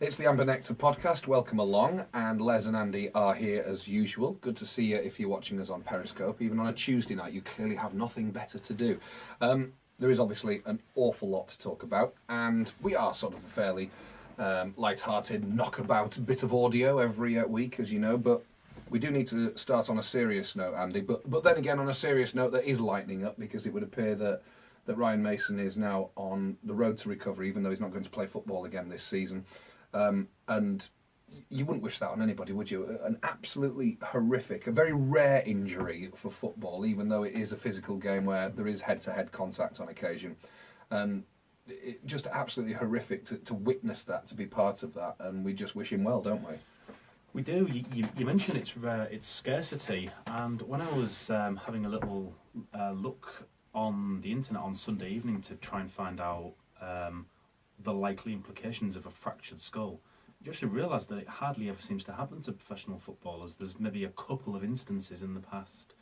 It's the Amber Nectar podcast. Welcome along, and Les and Andy are here as usual. Good to see you if you're watching us on Periscope. Even on a Tuesday night, you clearly have nothing better to do. There is obviously an awful lot to talk about, and we are sort of a fairly light-hearted, knockabout bit of audio every week, as you know, but we do need to start on a serious note, Andy, but then again on a serious note that is lightening up, because it would appear that Ryan Mason is now on the road to recovery, even though he's not going to play football again this season. And you wouldn't wish that on anybody, would you? An absolutely horrific, a very rare injury for football, even though it is a physical game where there is head-to-head contact on occasion. And just absolutely horrific to witness that, to be part of that, and we just wish him well, don't we? We do. You mentioned its scarcity, and when I was having a little look on the internet on Sunday evening to try and find out the likely implications of a fractured skull, you actually realise that it hardly ever seems to happen to professional footballers. There's maybe a couple of instances in the past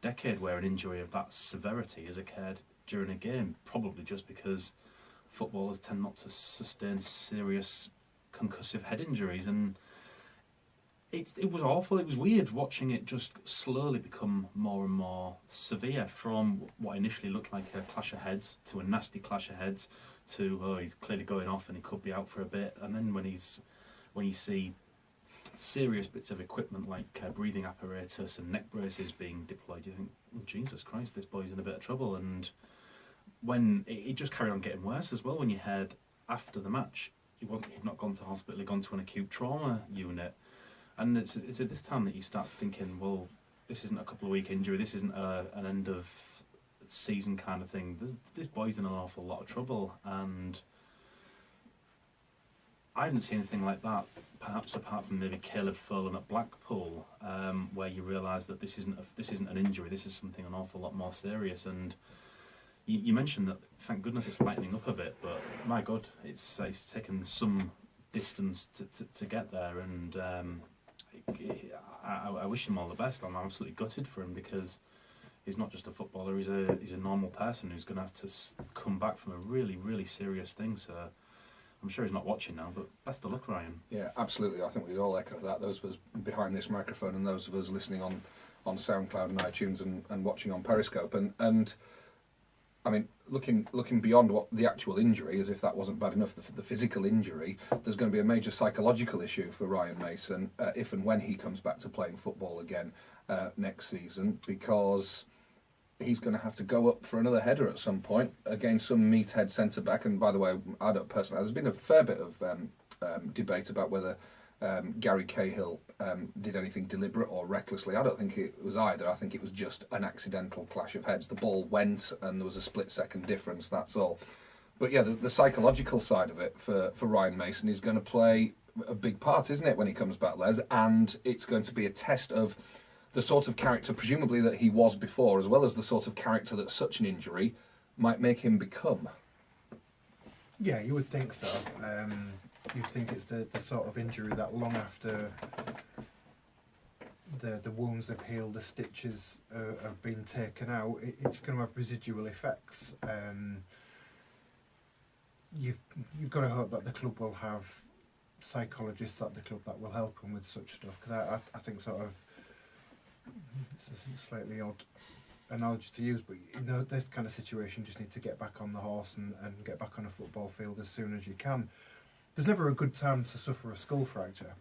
decade where an injury of that severity has occurred during a game, probably just because footballers tend not to sustain serious concussive head injuries, and it was awful. It was weird watching it just slowly become more and more severe, from what initially looked like a clash of heads to a nasty clash of heads to, oh, he's clearly going off and he could be out for a bit. And then when you see serious bits of equipment like breathing apparatus and neck braces being deployed, you think, oh, Jesus Christ, this boy's in a bit of trouble. And when it just carried on getting worse as well, when you heard after the match he'd not gone to hospital, he'd gone to an acute trauma unit. And it's at this time that you start thinking, well, this isn't a couple of week injury, this isn't an end of season kind of thing. This boy's in an awful lot of trouble, and I didn't see anything like that, perhaps apart from maybe Caleb Folan at Blackpool, where you realise that this isn't an injury, this is something an awful lot more serious. And you mentioned that, thank goodness it's lightening up a bit, but my God, it's taken some distance to get there, and I wish him all the best. I'm absolutely gutted for him, because he's not just a footballer, he's a normal person who's going to have to come back from a really, really serious thing. So I'm sure he's not watching now, but best of luck, Ryan. Yeah, absolutely. I think we'd all echo that, those of us behind this microphone and those of us listening on SoundCloud and iTunes and watching on Periscope. And I mean, looking beyond what the actual injury, as if that wasn't bad enough, the physical injury, there's going to be a major psychological issue for Ryan Mason if and when he comes back to playing football again next season, because he's going to have to go up for another header at some point against some meathead centre-back. And by the way, I don't personally, there's been a fair bit of debate about whether Gary Cahill did anything deliberate or recklessly. I don't think it was either. I think it was just an accidental clash of heads. The ball went and there was a split-second difference, that's all. But yeah, the psychological side of it for Ryan Mason is going to play a big part, isn't it, when he comes back, Les? And it's going to be a test of the sort of character, presumably, that he was before, as well as the sort of character that such an injury might make him become. Yeah, you would think so. You'd think it's the sort of injury that long after the wounds have healed, the stitches have been taken out, it's going to have residual effects. You've got to hope that the club will have psychologists at the club that will help them with such stuff, because I think sort of, it's a slightly odd analogy to use, but you know, this kind of situation, you just need to get back on the horse and get back on a football field as soon as you can. There's never a good time to suffer a skull fracture,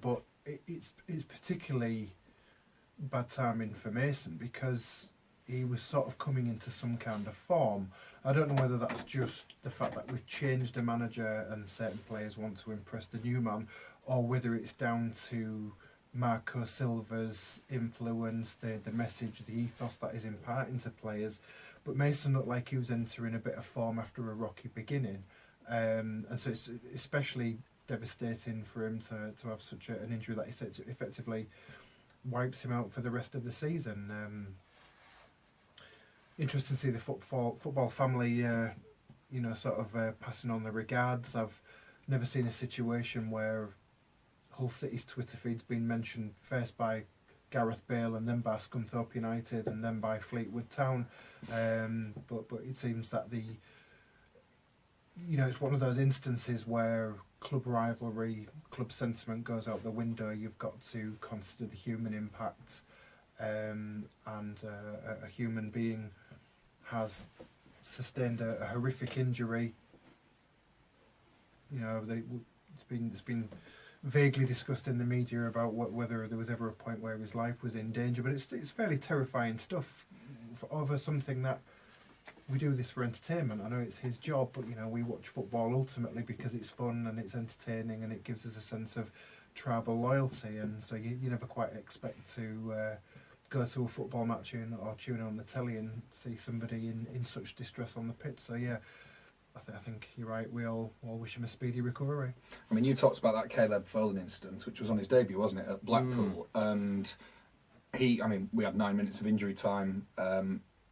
but it's particularly bad timing for Mason, because he was sort of coming into some kind of form. I don't know whether that's just the fact that we've changed the manager and certain players want to impress the new man, or whether it's down to Marco Silva's influence, the message, the ethos that he's imparting to players. But Mason looked like he was entering a bit of form after a rocky beginning. And so it's especially devastating for him to have such an injury that he said effectively wipes him out for the rest of the season. Interesting to see the football family, sort of passing on the regards. I've never seen a situation where Hull City's Twitter feed's been mentioned first by Gareth Bale and then by Scunthorpe United and then by Fleetwood Town. But it seems that it's one of those instances where club rivalry, club sentiment goes out the window. You've got to consider the human impact, and a human being has sustained a horrific injury. It's been vaguely discussed in the media about whether there was ever a point where his life was in danger, but it's fairly terrifying stuff over something that we do this for entertainment. I know it's his job, but we watch football ultimately because it's fun and it's entertaining and it gives us a sense of tribal loyalty, and so you never quite expect to go to a football match or tune in on the telly and see somebody in such distress on the pitch. So yeah, I think you're right. We all wish him a speedy recovery. I mean, you talked about that Caleb Folan incident, which was on his debut, wasn't it, at Blackpool? And we had 9 minutes of injury time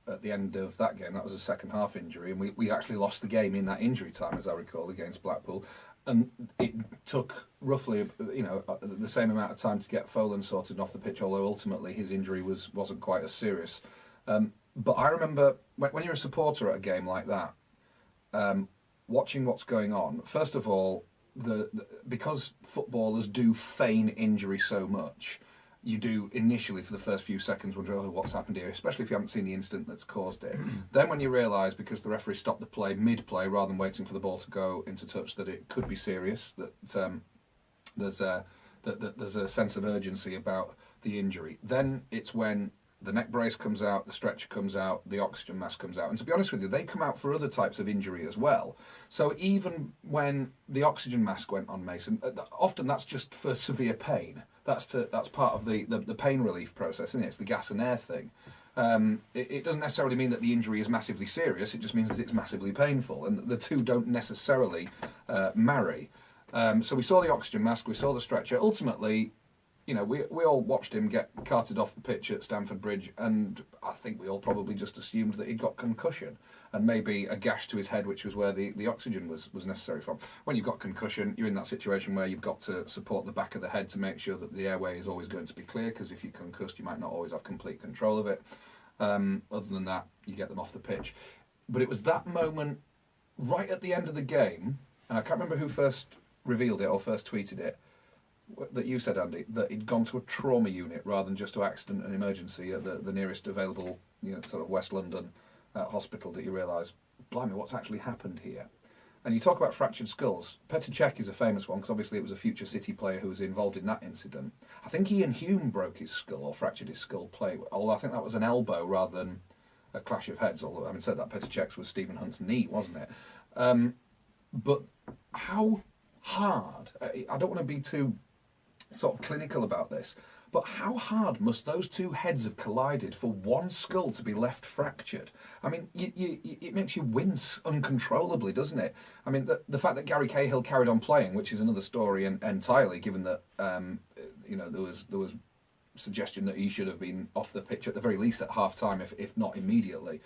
at the end of that game. That was a second half injury, and we actually lost the game in that injury time, as I recall, against Blackpool. And it took roughly, the same amount of time to get Folan sorted off the pitch, although ultimately his injury wasn't quite as serious. But I remember when you're a supporter at a game like that, watching what's going on. First of all, because footballers do feign injury so much, you do initially for the first few seconds wonder, what's happened here, especially if you haven't seen the incident that's caused it. Then when you realise, because the referee stopped the play mid-play rather than waiting for the ball to go into touch, that it could be serious, that there's a sense of urgency about the injury. Then it's when the neck brace comes out, the stretcher comes out, the oxygen mask comes out. And to be honest with you, they come out for other types of injury as well. So even when the oxygen mask went on Mason, often that's just for severe pain. That's part of the pain relief process, isn't it? It's the gas and air thing. It doesn't necessarily mean that the injury is massively serious. It just means that it's massively painful. And the two don't necessarily marry. So we saw the oxygen mask, we saw the stretcher. Ultimately, we all watched him get carted off the pitch at Stamford Bridge, and I think we all probably just assumed that he'd got concussion and maybe a gash to his head, which was where the oxygen was necessary from. When you've got concussion, you're in that situation where you've got to support the back of the head to make sure that the airway is always going to be clear, because if you're concussed, you might not always have complete control of it. Other than that, you get them off the pitch. But it was that moment right at the end of the game, and I can't remember who first revealed it or first tweeted it, that you said, Andy, that he'd gone to a trauma unit rather than just to accident and emergency at the nearest available, sort of West London hospital, that you realise, blimey, what's actually happened here? And you talk about fractured skulls. Petr Cech is a famous one, because obviously it was a future City player who was involved in that incident. I think Ian Hume broke his skull, or fractured his skull plate, although I think that was an elbow rather than a clash of heads, although having said that, Petr Cech's was Stephen Hunt's knee, wasn't it? But how hard, I don't want to be too sort of clinical about this, but how hard must those two heads have collided for one skull to be left fractured? I mean, it makes you wince uncontrollably, doesn't it? I mean, the fact that Gary Cahill carried on playing, which is another story entirely, given that there was suggestion that he should have been off the pitch at the very least at half time, if not immediately,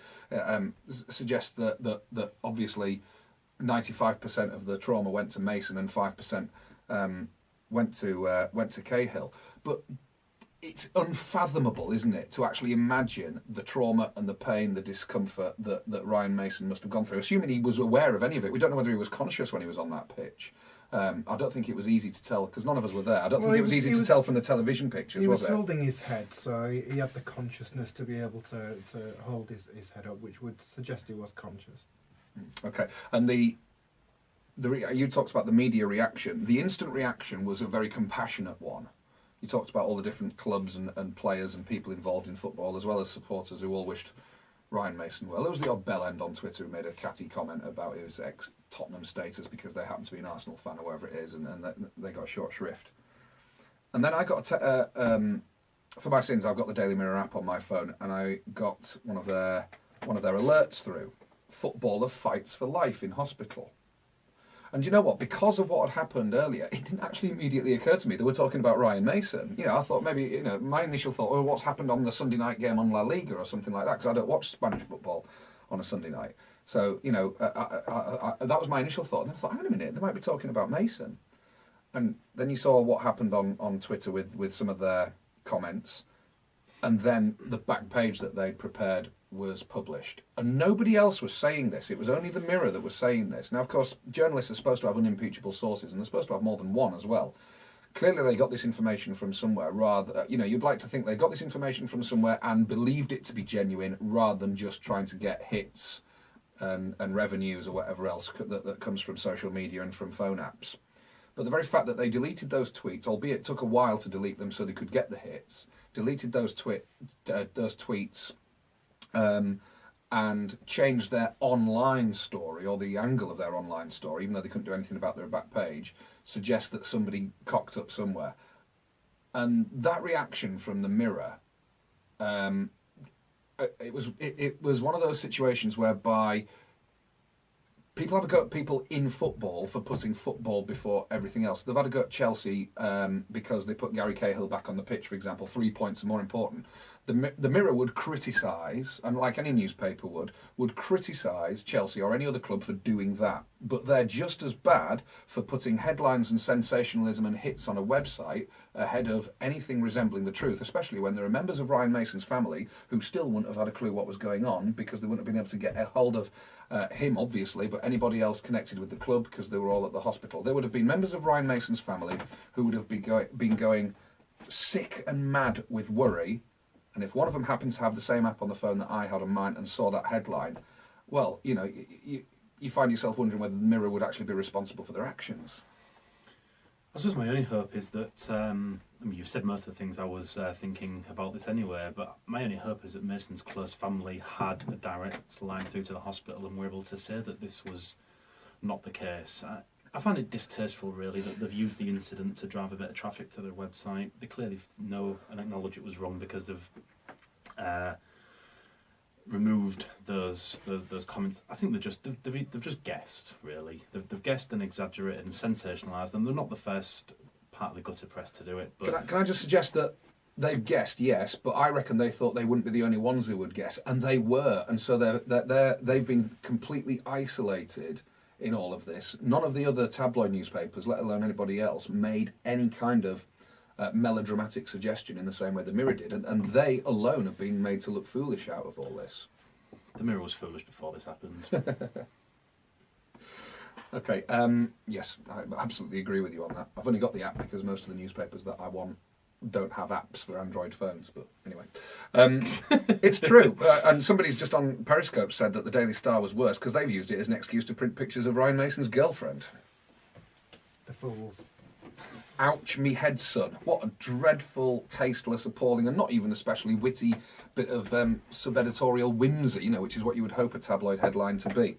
suggests that obviously 95% of the trauma went to Mason and 5% went to Cahill. But it's unfathomable, isn't it, to actually imagine the trauma and the pain, the discomfort that Ryan Mason must have gone through, assuming he was aware of any of it. We don't know whether he was conscious when he was on that pitch. I don't think it was easy to tell, because none of us were there. I don't think it was easy to tell from the television pictures, was it? He was holding his head, so he had the consciousness to be able to hold his head up, which would suggest he was conscious. Okay, and you talked about the media reaction. The instant reaction was a very compassionate one. You talked about all the different clubs and players and people involved in football, as well as supporters who all wished Ryan Mason well. There was the odd bellend on Twitter who made a catty comment about his ex-Tottenham status because they happened to be an Arsenal fan or whatever it is, and they got short shrift. And then I got for my sins, I've got the Daily Mirror app on my phone, and I got one of their alerts through. Footballer fights for life in hospital. And you know what? Because of what had happened earlier, it didn't actually immediately occur to me that we're talking about Ryan Mason. I thought maybe, my initial thought, what's happened on the Sunday night game on La Liga or something like that, because I don't watch Spanish football on a Sunday night. So, that was my initial thought. And then I thought, hang on a minute, they might be talking about Mason. And then you saw what happened on Twitter with some of their comments. And then the back page that they'd prepared was published, and nobody else was saying this. It was only the Mirror that was saying this. Now, of course, journalists are supposed to have unimpeachable sources, and they're supposed to have more than one as well. Clearly, they got this information from somewhere. Rather, you'd like to think they got this information from somewhere and believed it to be genuine, rather than just trying to get hits and revenues or whatever else that comes from social media and from phone apps. But the very fact that they deleted those tweets, albeit it took a while to delete them so they could get the hits, deleted those tweets and changed their online story, or the angle of their online story, even though they couldn't do anything about their back page, suggests that somebody cocked up somewhere. And that reaction from the Mirror, it was one of those situations whereby people have a go at people in football for putting football before everything else. They've had a go at Chelsea because they put Gary Cahill back on the pitch, for example. 3 points are more important. The Mirror would criticise, and like any newspaper would criticise Chelsea or any other club for doing that. But they're just as bad for putting headlines and sensationalism and hits on a website ahead of anything resembling the truth, especially when there are members of Ryan Mason's family who still wouldn't have had a clue what was going on because they wouldn't have been able to get a hold of him, obviously, but anybody else connected with the club because they were all at the hospital. There would have been members of Ryan Mason's family who would have been going sick and mad with worry. And if one of them happened to have the same app on the phone that I had on mine and saw that headline, well, you find yourself wondering whether the Mirror would actually be responsible for their actions. I suppose my only hope is that, you've said most of the things I was thinking about this anyway, but my only hope is that Mason's close family had a direct line through to the hospital and were able to say that this was not the case. I find it distasteful, really, that they've used the incident to drive a bit of traffic to their website. They clearly know and acknowledge it was wrong because they've removed those comments. I think they've just guessed, really. They've guessed and exaggerated and sensationalised them. They're not the first part of the gutter press to do it. But can I just suggest that they've guessed, yes, but I reckon they thought they wouldn't be the only ones who would guess, and they were, and so they've been completely isolated in all of this. None of the other tabloid newspapers, let alone anybody else, made any kind of melodramatic suggestion in the same way the Mirror did, and they alone have been made to look foolish out of all this. The Mirror was foolish before this happened. Okay, yes, I absolutely agree with you on that. I've only got the app because most of the newspapers that I want don't have apps for Android phones, but anyway. It's true, and somebody's just on Periscope said that the Daily Star was worse because they've used it as an excuse to print pictures of Ryan Mason's girlfriend. The fools. Ouch me head, son. What a dreadful, tasteless, appalling, and not even especially witty bit of sub-editorial whimsy, which is what you would hope a tabloid headline to be.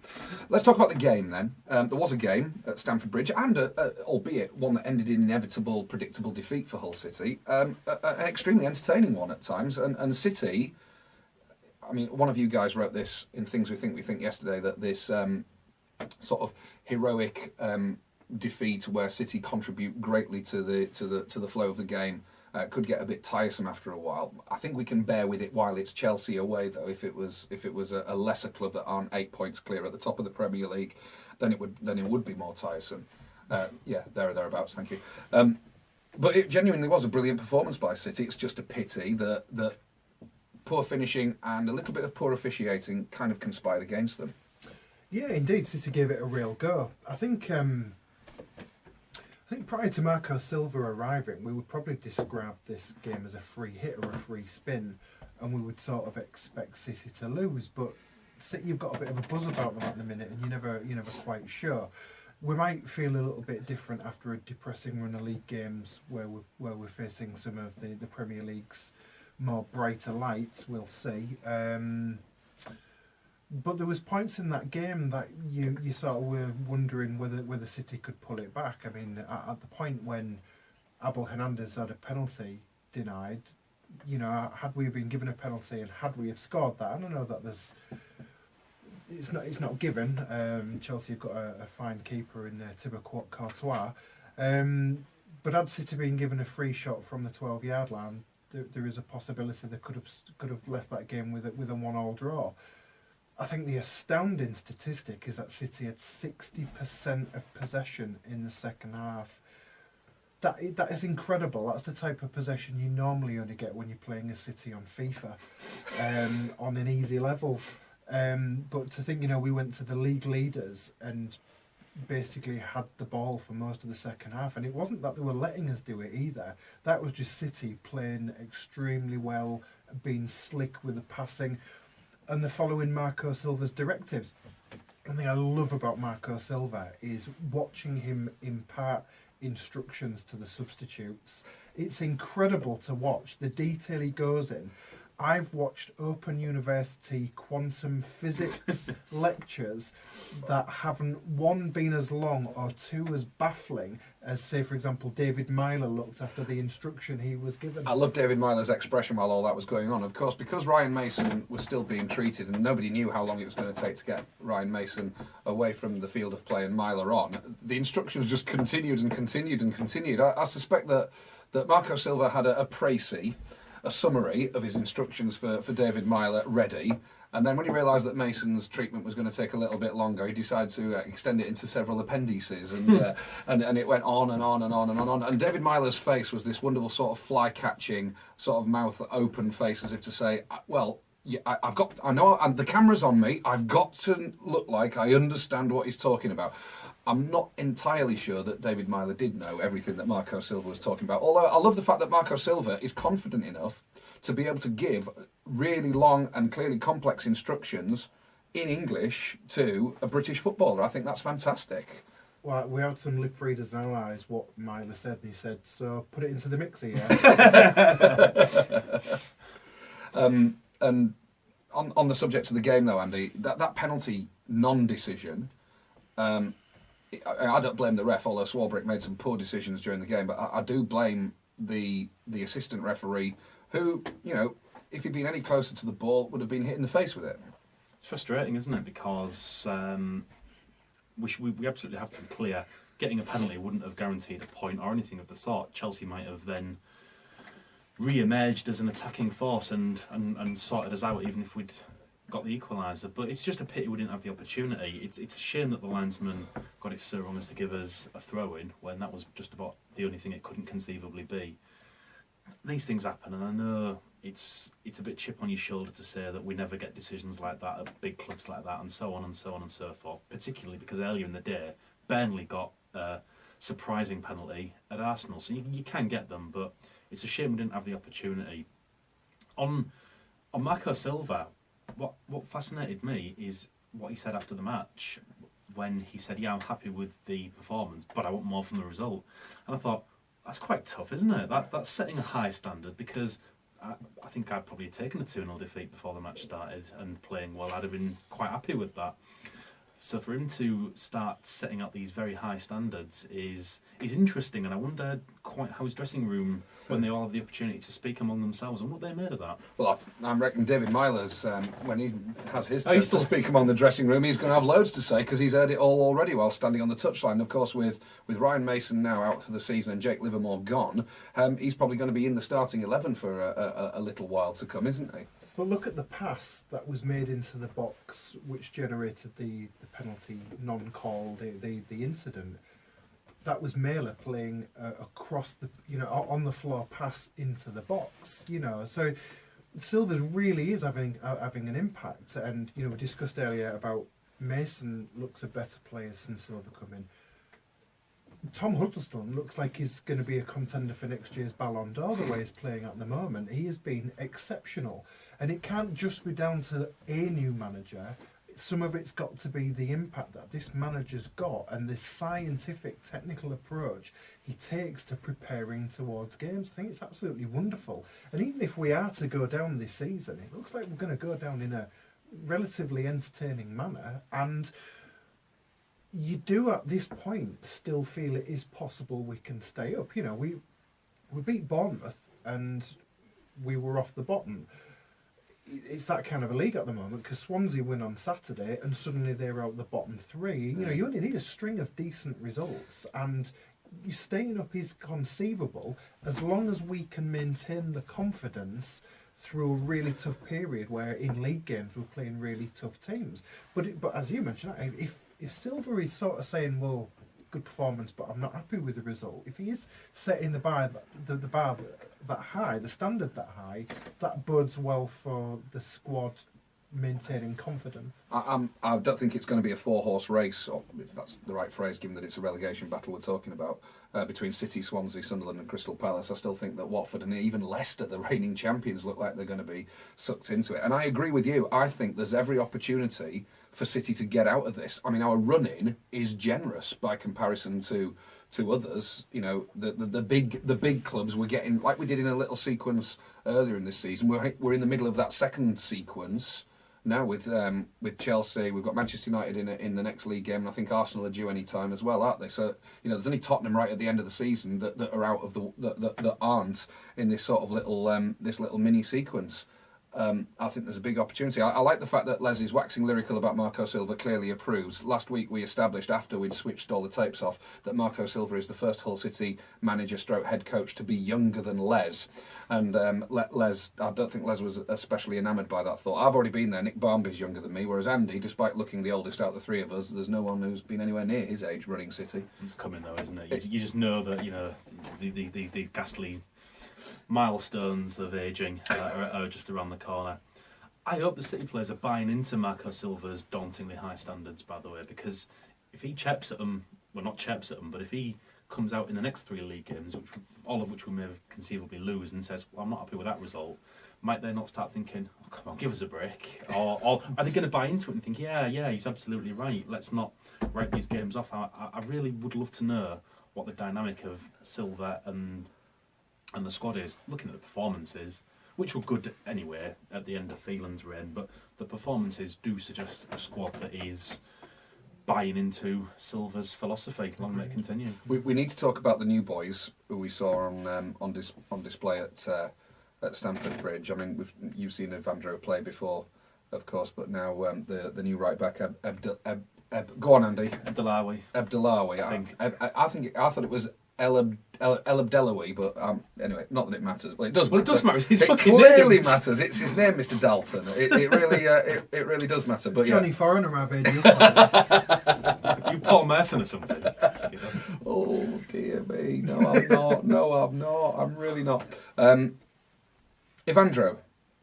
Let's talk about the game then. There was a game at Stamford Bridge, and albeit one that ended in inevitable, predictable defeat for Hull City, an extremely entertaining one at times, and City, I mean, one of you guys wrote this in Things We Think yesterday, that this sort of heroic defeat where City contribute greatly to the flow of the game could get a bit tiresome after a while. I think we can bear with it while it's Chelsea away, though. If it was a lesser club that aren't 8 points clear at the top of the Premier League, then it would be more tiresome. Yeah, thereabouts. Thank you. But it genuinely was a brilliant performance by City. It's just a pity that poor finishing and a little bit of poor officiating kind of conspired against them. Yeah, indeed, City gave it a real go. I think prior to Marco Silva arriving, we would probably describe this game as a free hit or a free spin, and we would sort of expect City to lose. But City, you've got a bit of a buzz about them at the minute, and you're never quite sure. We might feel a little bit different after a depressing run of league games where we're facing some of the Premier League's more brighter lights. We'll see. But there was points in that game that you sort of were wondering whether City could pull it back. I mean, at the point when Abel Hernandez had a penalty denied, had we been given a penalty and had we have scored that, I don't know that it's not given. Chelsea have got a fine keeper in Thibaut Courtois, but had City been given a free shot from the 12-yard line, there is a possibility they could have left that game with a 1-1 draw. I think the astounding statistic is that City had 60% of possession in the second half. that is incredible. That's the type of possession you normally only get when you're playing a City on FIFA, on an easy level. But to think, we went to the league leaders and basically had the ball for most of the second half, and it wasn't that they were letting us do it either. That was just City playing extremely well, being slick with the passing, and the following Marco Silva's directives. One thing I love about Marco Silva is watching him impart instructions to the substitutes. It's incredible to watch the detail he goes in. I've watched Open University quantum physics lectures that haven't, one, been as long or two as baffling as, say, for example, David Myler looked after the instruction he was given. I love David Myler's expression while all that was going on. Of course, because Ryan Mason was still being treated and nobody knew how long it was going to take to get Ryan Mason away from the field of play and Myler on, the instructions just continued and continued and continued. I suspect that Marco Silva had a précis, a summary of his instructions for David Myler ready, and then when he realised that Mason's treatment was going to take a little bit longer, he decided to extend it into several appendices, and it went on and on and on and on. And David Myler's face was this wonderful sort of fly-catching, sort of mouth-open face, as if to say, well, yeah, I know, and the camera's on me, I've got to look like I understand what he's talking about. I'm not entirely sure that David Myler did know everything that Marco Silva was talking about, although I love the fact that Marco Silva is confident enough to be able to give really long and clearly complex instructions in English to a British footballer. I think that's fantastic. Well, we had some lip readers analyse what Myler said, and he said, so put it into the mixer, yeah? And on the subject of the game, though, Andy, that penalty non-decision... I don't blame the ref, although Swarbrick made some poor decisions during the game, but I do blame the assistant referee who, if he'd been any closer to the ball, would have been hit in the face with it. It's frustrating, isn't it? Because we absolutely have to be clear. Getting a penalty wouldn't have guaranteed a point or anything of the sort. Chelsea might have then re-emerged as an attacking force and sorted us out, even if we'd got the equaliser. But it's just a pity we didn't have the opportunity. It's a shame that the linesman got it so wrong as to give us a throw-in when that was just about the only thing it couldn't conceivably be. These things happen, and I know it's a bit chip on your shoulder to say that we never get decisions like that at big clubs like that, and so on and so on and so forth, particularly because earlier in the day Burnley got a surprising penalty at Arsenal, so you can get them, but it's a shame we didn't have the opportunity. On Marco Silva, what fascinated me is what he said after the match, when he said, yeah, I'm happy with the performance, but I want more from the result. And I thought, that's quite tough, isn't it? That's setting a high standard, because I think I'd probably taken a 2-0 defeat before the match started and playing well. I'd have been quite happy with that. So for him to start setting up these very high standards is interesting, and I wonder quite how his dressing room, when they all have the opportunity to speak among themselves, and what they made of that. Well, I reckon David Myler's, when he has his turn to speak among the dressing room, he's going to have loads to say, because he's heard it all already while standing on the touchline. Of course, with Ryan Mason now out for the season and Jake Livermore gone, he's probably going to be in the starting 11 for a little while to come, isn't he? But look at the pass that was made into the box, which generated the penalty non-call, the incident. That was Mailer playing across the, on the floor pass into the box. So Silva's really is having an impact. And we discussed earlier about Mason looks a better player since Silva come in. Tom Huddleston looks like he's going to be a contender for next year's Ballon d'Or the way he's playing at the moment. He has been exceptional. And it can't just be down to a new manager. Some of it's got to be the impact that this manager's got and this scientific, technical approach he takes to preparing towards games. I think it's absolutely wonderful. And even if we are to go down this season, it looks like we're going to go down in a relatively entertaining manner. And you do at this point still feel it is possible we can stay up. We beat Bournemouth and we were off the bottom. It's that kind of a league at the moment, because Swansea win on Saturday and suddenly they're out the bottom three. You only need a string of decent results, and staying up is conceivable as long as we can maintain the confidence through a really tough period where in league games we're playing really tough teams. But as you mentioned, if Silva is sort of saying, well, good performance, but I'm not happy with the result. If he is setting the bar that high, the standard that high, that bodes well for the squad maintaining confidence. I don't think it's going to be a four-horse race, or if that's the right phrase, given that it's a relegation battle we're talking about, between City, Swansea, Sunderland and Crystal Palace. I still think that Watford and even Leicester, the reigning champions, look like they're going to be sucked into it. And I agree with you. I think there's every opportunity for City to get out of this. I mean, our run-in is generous by comparison to others. You know, the big clubs we're getting, like we did in a little sequence earlier in this season. We're in the middle of that second sequence now with Chelsea. We've got Manchester United in the next league game, and I think Arsenal are due any time as well, aren't they? So there's only Tottenham right at the end of the season that are out of that aren't in this sort of little mini sequence. I think there's a big opportunity. I like the fact that Les is waxing lyrical about Marco Silva, clearly approves. Last week we established, after we'd switched all the tapes off, that Marco Silva is the first Hull City manager stroke head coach to be younger than Les. And Les, I don't think Les was especially enamoured by that thought. I've already been there. Nick Barmby's younger than me, whereas Andy, despite looking the oldest out of the three of us, there's no one who's been anywhere near his age running City. It's coming though, isn't it? You just know that, these ghastly milestones of ageing are just around the corner. I hope the City players are buying into Marco Silva's dauntingly high standards, by the way, because if he cheps at them, well, not cheps at them, but if he comes out in the next three league games, all of which we may conceivably lose, and says, well, I'm not happy with that result, might they not start thinking, oh, come on, give us a break? Or are they going to buy into it and think, yeah, he's absolutely right, let's not write these games off? I really would love to know what the dynamic of Silva and the squad is. Looking at the performances, which were good anyway at the end of Phelan's reign, but the performances do suggest a squad that is buying into Silva's philosophy. Long may it continue. We need to talk about the new boys who we saw on display at Stamford Bridge. I mean, you've seen Evandro play before, of course, but now the new right back, go on, Andy. Abdellaoui. I thought it was El Abdellaoui, but anyway, not that it matters. Well, it does matter. It does matter. It clearly matters. It's his name, Mr. Dalton. It really does matter. But Johnny Foreigner, I've heard you. You Paul Merson or something. Oh dear me! No, I'm not. No, I'm not. I'm really not. Evandro,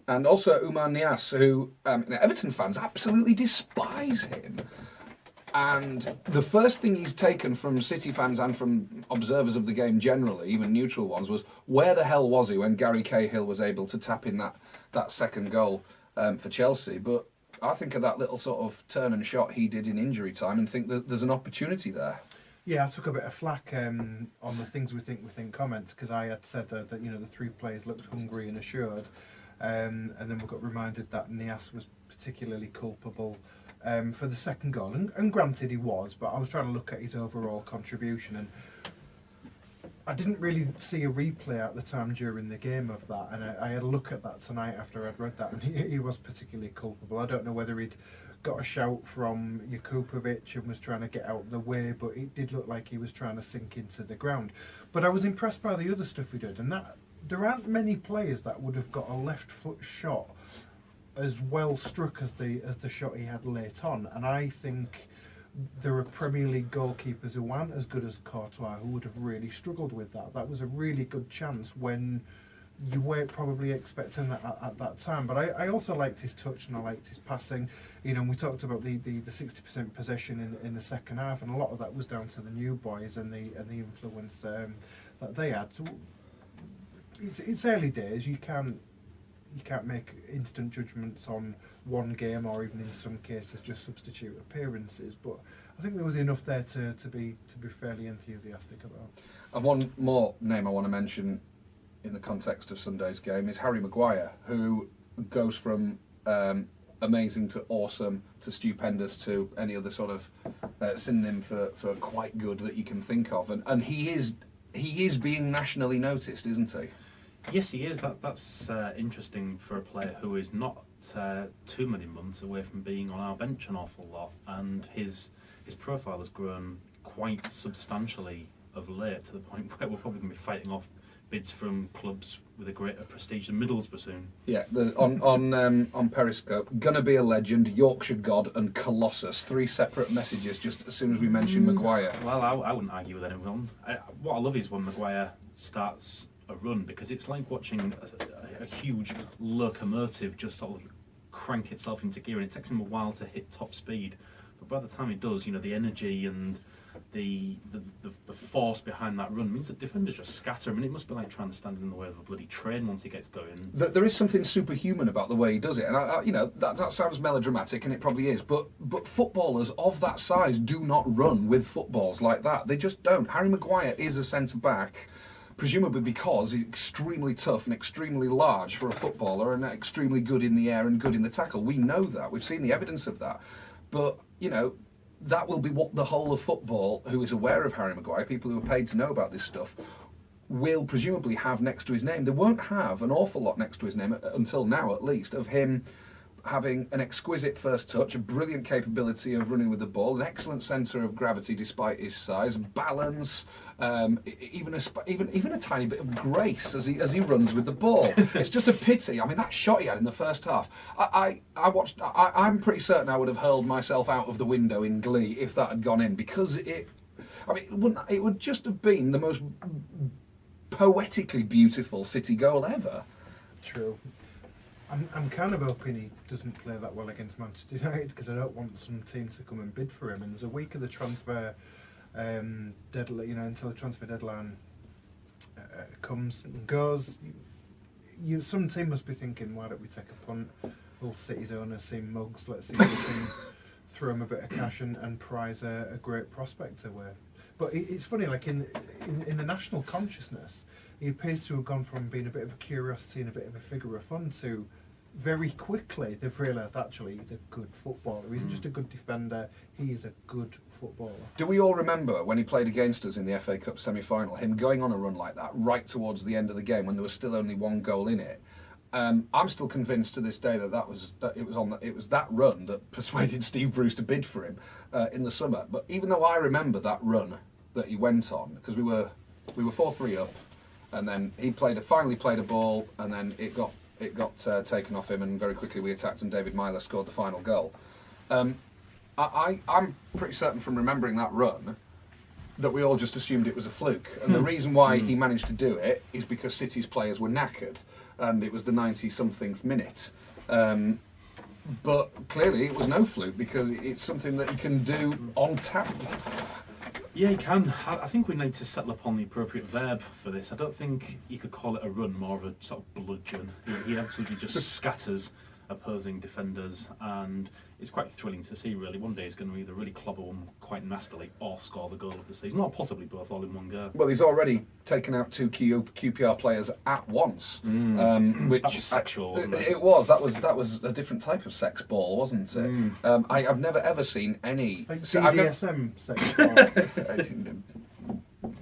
and also Oumar Niasse, who Everton fans absolutely despise him. And the first thing he's taken from City fans and from observers of the game generally, even neutral ones, was where the hell was he when Gary Cahill was able to tap in that second goal for Chelsea? But I think of that little sort of turn and shot he did in injury time and think that there's an opportunity there. Yeah, I took a bit of flack on the things we think comments, because I had said that the three players looked hungry and assured, and then we got reminded that Niasse was particularly culpable for the second goal, and granted he was, but I was trying to look at his overall contribution, and I didn't really see a replay at the time during the game of that, and I had a look at that tonight after I'd read that, and he was particularly culpable. I don't know whether he'd got a shout from Jakupovic and was trying to get out of the way, but it did look like he was trying to sink into the ground. But I was impressed by the other stuff he did, and that there aren't many players that would have got a left foot shot as well struck as the shot he had late on, and I think there are Premier League goalkeepers who aren't as good as Courtois who would have really struggled with that. That was a really good chance when you weren't probably expecting that at that time. But I also liked his touch and I liked his passing. We talked about the 60% possession in the second half, and a lot of that was down to the new boys and the influence that they had. So it's early days. You can't make instant judgments on one game, or even in some cases just substitute appearances. But I think there was enough there to be fairly enthusiastic about. And one more name I want to mention in the context of Sunday's game is Harry Maguire, who goes from amazing to awesome to stupendous to any other sort of synonym for quite good that you can think of, and he is being nationally noticed, isn't he? Yes, he is. That's interesting for a player who is not too many months away from being on our bench an awful lot, and his profile has grown quite substantially of late, to the point where we're probably going to be fighting off bids from clubs with a greater prestige than Middlesbrough soon. Yeah, on Periscope, gonna be a legend, Yorkshire God, and Colossus. 3 separate messages just as soon as we mention Maguire. Well, I wouldn't argue with anyone. What I love is when Maguire starts a run, because it's like watching a huge locomotive just sort of crank itself into gear, and it takes him a while to hit top speed. But by the time he does, the energy and the force behind that run means that defenders just scatter him, and it must be like trying to stand in the way of a bloody train once he gets going. There is something superhuman about the way he does it, and that sounds melodramatic, and it probably is. But footballers of that size do not run with footballs like that. They just don't. Harry Maguire is a centre back, presumably because he's extremely tough and extremely large for a footballer, and extremely good in the air and good in the tackle. We know that. We've seen the evidence of that. But that will be what the whole of football, who is aware of Harry Maguire, people who are paid to know about this stuff, will presumably have next to his name. They won't have an awful lot next to his name, until now at least, of him having an exquisite first touch, a brilliant capability of running with the ball, an excellent centre of gravity despite his size, balance, even a tiny bit of grace as he runs with the ball. It's just a pity. I mean, that shot he had in the first half, I'm pretty certain I would have hurled myself out of the window in glee if that had gone in, because it would just have been the most poetically beautiful City goal ever. True. I'm kind of hoping he doesn't play that well against Manchester United, because I don't want some team to come and bid for him. And there's a week of the transfer deadline, until the transfer deadline comes and goes. Some team must be thinking, why don't we take a punt? Hull City's owners seem mugs. Let's see if we can throw him a bit of cash and prize a great prospect away. But it's funny, like in the national consciousness, he appears to have gone from being a bit of a curiosity and a bit of a figure of fun to very quickly they've realised actually he's a good footballer. He's just a good defender. He is a good footballer. Do we all remember when he played against us in the FA Cup semi-final, him going on a run like that right towards the end of the game when there was still only 1 goal in it? I'm still convinced to this day that it was that run that persuaded Steve Bruce to bid for him in the summer. But even though I remember that run that he went on, because we were 4-3 up, and then he finally played a ball, and then it got taken off him, and very quickly we attacked, and David Myler scored the final goal. I'm pretty certain from remembering that run that we all just assumed it was a fluke, and the reason why he managed to do it is because City's players were knackered, and it was the 90-something minute. But clearly it was no fluke, because it's something that you can do on tap. Yeah, he can. I think we need to settle upon the appropriate verb for this. I don't think you could call it a run, more of a sort of bludgeon. He absolutely just scatters opposing defenders, and it's quite thrilling to see, really. One day he's going to either really clobber one quite nastily or score the goal of the season, or possibly both all in one go. Well, he's already taken out 2 QPR players at once, which that was sexual, wasn't it? It was. That was a different type of sex ball, wasn't it? I've never ever seen any like BDSM sex ball.